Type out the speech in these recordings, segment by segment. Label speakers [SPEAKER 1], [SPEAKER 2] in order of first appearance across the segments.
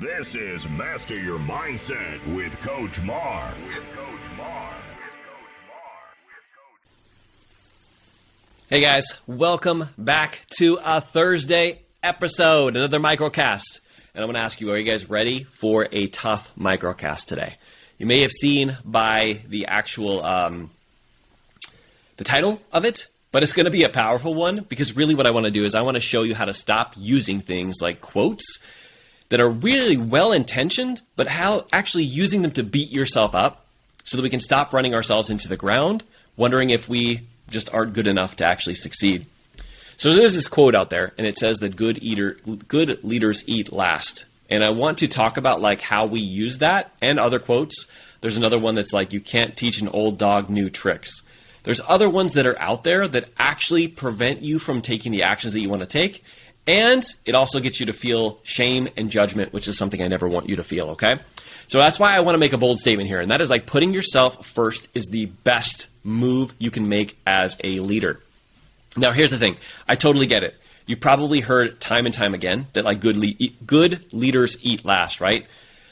[SPEAKER 1] This is Master Your Mindset with Coach Mark.
[SPEAKER 2] Hey guys, welcome back to a Thursday episode, another microcast. And I'm going to ask you, are you guys ready for a tough microcast today? You may have seen by the actual, the title of it, but it's going to be a powerful one because really what I want to do is I want to show you how to stop using things like quotes that are really well-intentioned, but how actually using them to beat yourself up so that we can stop running ourselves into the ground, wondering if we just aren't good enough to actually succeed. So there's this quote out there, and it says that good leaders eat last. And I want to talk about like how we use that and other quotes. There's another one that's like, you can't teach an old dog new tricks. There's other ones that are out there that actually prevent you from taking the actions that you want to take. And it also gets you to feel shame and judgment, which is something I never want you to feel, okay? So that's why I want to make a bold statement here, and that is like putting yourself first is the best move you can make as a leader. Now, here's the thing. I totally get it. You probably heard time and time again that like good leaders eat last, right?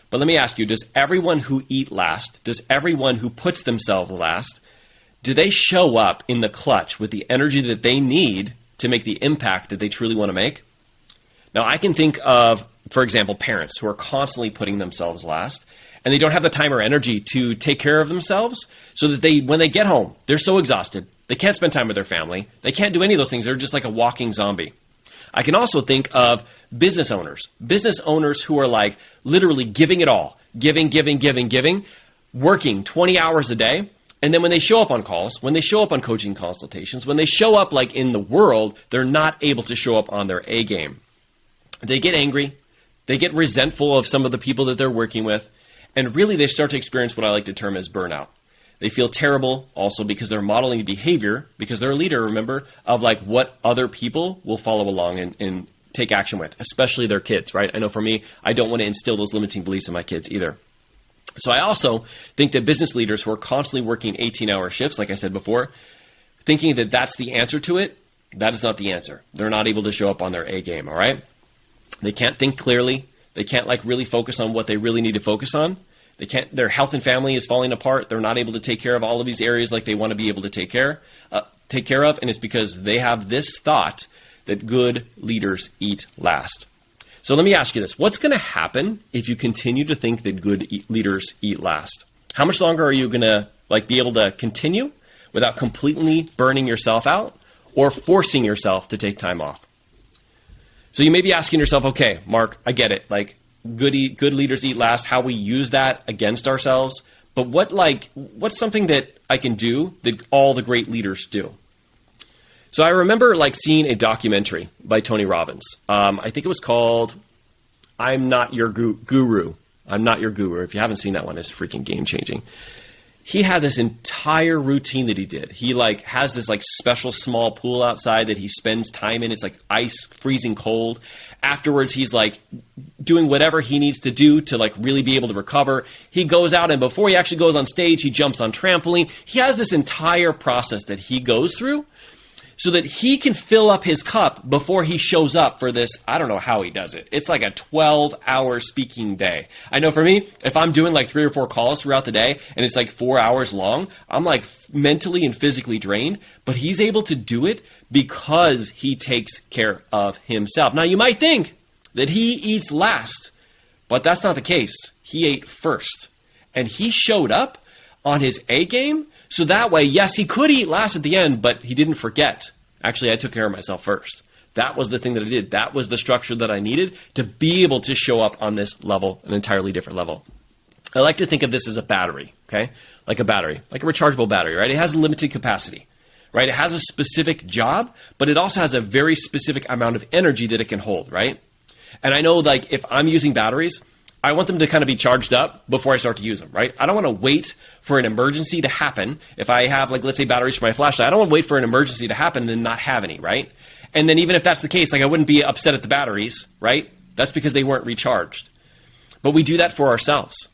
[SPEAKER 2] But let me ask you, does everyone who eat last, does everyone who puts themselves last, do they show up in the clutch with the energy that they need to make the impact that they truly want to make? Now, I can think of, for example, parents who are constantly putting themselves last, and they don't have the time or energy to take care of themselves so that when they get home, they're so exhausted, they can't spend time with their family, they can't do any of those things, they're just like a walking zombie. I can also think of business owners who are like literally giving it all, giving, working 20 hours a day. And then when they show up on calls, when they show up on coaching consultations, when they show up like in the world, they're not able to show up on their A game. They get angry, they get resentful of some of the people that they're working with, and really they start to experience what I like to term as burnout. They feel terrible also because they're modeling behavior, because they're a leader, remember, of like what other people will follow along and take action with, especially their kids, right? I know for me, I don't want to instill those limiting beliefs in my kids either. So I also think that business leaders who are constantly working 18-hour shifts, like I said before, thinking that that's the answer to it, that is not the answer. They're not able to show up on their A game, all right? They can't think clearly. They can't like really focus on what they really need to focus on. Their health and family is falling apart. They're not able to take care of all of these areas like they want to be able to take care of, and it's because they have this thought that good leaders eat last. So let me ask you this. What's going to happen if you continue to think that good leaders eat last? How much longer are you going to like be able to continue without completely burning yourself out or forcing yourself to take time off? So you may be asking yourself, okay, Mark, I get it. Like good leaders eat last, how we use that against ourselves. But what's something that I can do that all the great leaders do? So I remember like seeing a documentary by Tony Robbins. I think it was called I'm Not Your Guru. I'm Not Your Guru. If you haven't seen that one, it's freaking game changing. He had this entire routine that he did. He like has this like special small pool outside that he spends time in. It's like ice, freezing cold. Afterwards, he's like doing whatever he needs to do to like really be able to recover. He goes out and before he actually goes on stage, he jumps on trampoline. He has this entire process that he goes through so that he can fill up his cup before he shows up for this. I don't know how he does it. It's like a 12-hour speaking day. I know for me, if I'm doing like 3 or 4 calls throughout the day and it's like 4 hours long, I'm like mentally and physically drained, but he's able to do it because he takes care of himself. Now you might think that he eats last, but that's not the case. He ate first and he showed up on his A game. So that way, yes, he could eat last at the end, but he didn't forget. Actually, I took care of myself first. That was the thing that I did. That was the structure that I needed to be able to show up on this level, an entirely different level. I like to think of this as a battery, okay? Like a battery, like a rechargeable battery, right? It has a limited capacity, right? It has a specific job, but it also has a very specific amount of energy that it can hold, right? And I know like if I'm using batteries, I want them to kind of be charged up before I start to use them, right? I don't want to wait for an emergency to happen. If I have, like, let's say batteries for my flashlight, I don't want to wait for an emergency to happen and then not have any, right? And then even if that's the case, like I wouldn't be upset at the batteries, right? That's because they weren't recharged. But we do that for ourselves.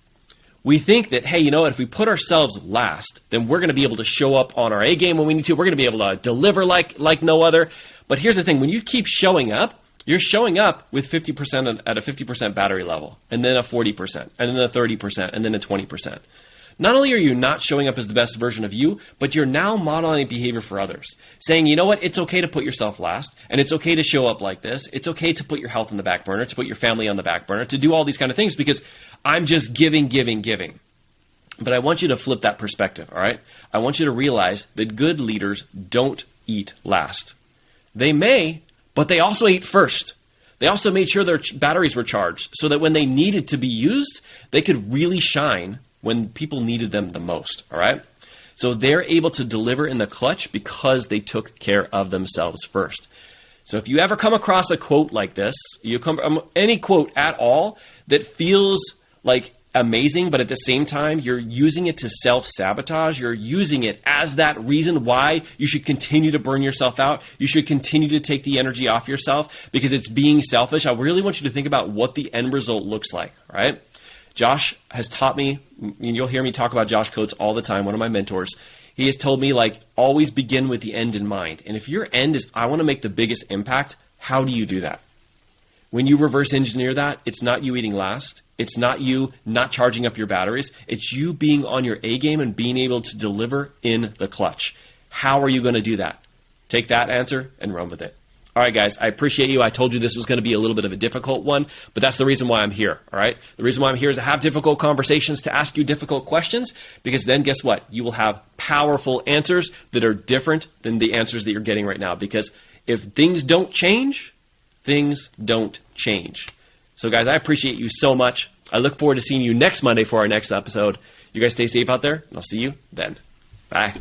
[SPEAKER 2] We think that, hey, you know what, if we put ourselves last, then we're going to be able to show up on our A game when we need to. We're going to be able to deliver like no other. But here's the thing. When you keep showing up You're showing up with 50% at a 50% battery level, and then a 40%, and then a 30%, and then a 20%. Not only are you not showing up as the best version of you, but you're now modeling behavior for others. Saying, you know what, it's okay to put yourself last, and it's okay to show up like this. It's okay to put your health on the back burner, to put your family on the back burner, to do all these kind of things because I'm just giving. But I want you to flip that perspective, all right? I want you to realize that good leaders don't eat last. They may, but they also ate first. They also made sure their batteries were charged so that when they needed to be used, they could really shine when people needed them the most, all right? So they're able to deliver in the clutch because they took care of themselves first. So if you ever come across a quote like this, any quote at all that feels like amazing, but at the same time, you're using it to self-sabotage, you're using it as that reason why you should continue to burn yourself out, you should continue to take the energy off yourself because it's being selfish, I really want you to think about what the end result looks like, all right? Josh has taught me, and you'll hear me talk about Josh Coates all the time, one of my mentors. He has told me, like, always begin with the end in mind. And if your end is, I want to make the biggest impact, how do you do that? When you reverse engineer that, it's not you eating last. It's not you not charging up your batteries. It's you being on your A game and being able to deliver in the clutch. How are you going to do that? Take that answer and run with it. All right, guys, I appreciate you. I told you this was going to be a little bit of a difficult one, but that's the reason why I'm here, all right? The reason why I'm here is to have difficult conversations, to ask you difficult questions, because then guess what? You will have powerful answers that are different than the answers that you're getting right now, because if things don't change, things don't change. So, guys, I appreciate you so much. I look forward to seeing you next Monday for our next episode. You guys stay safe out there, and I'll see you then. Bye.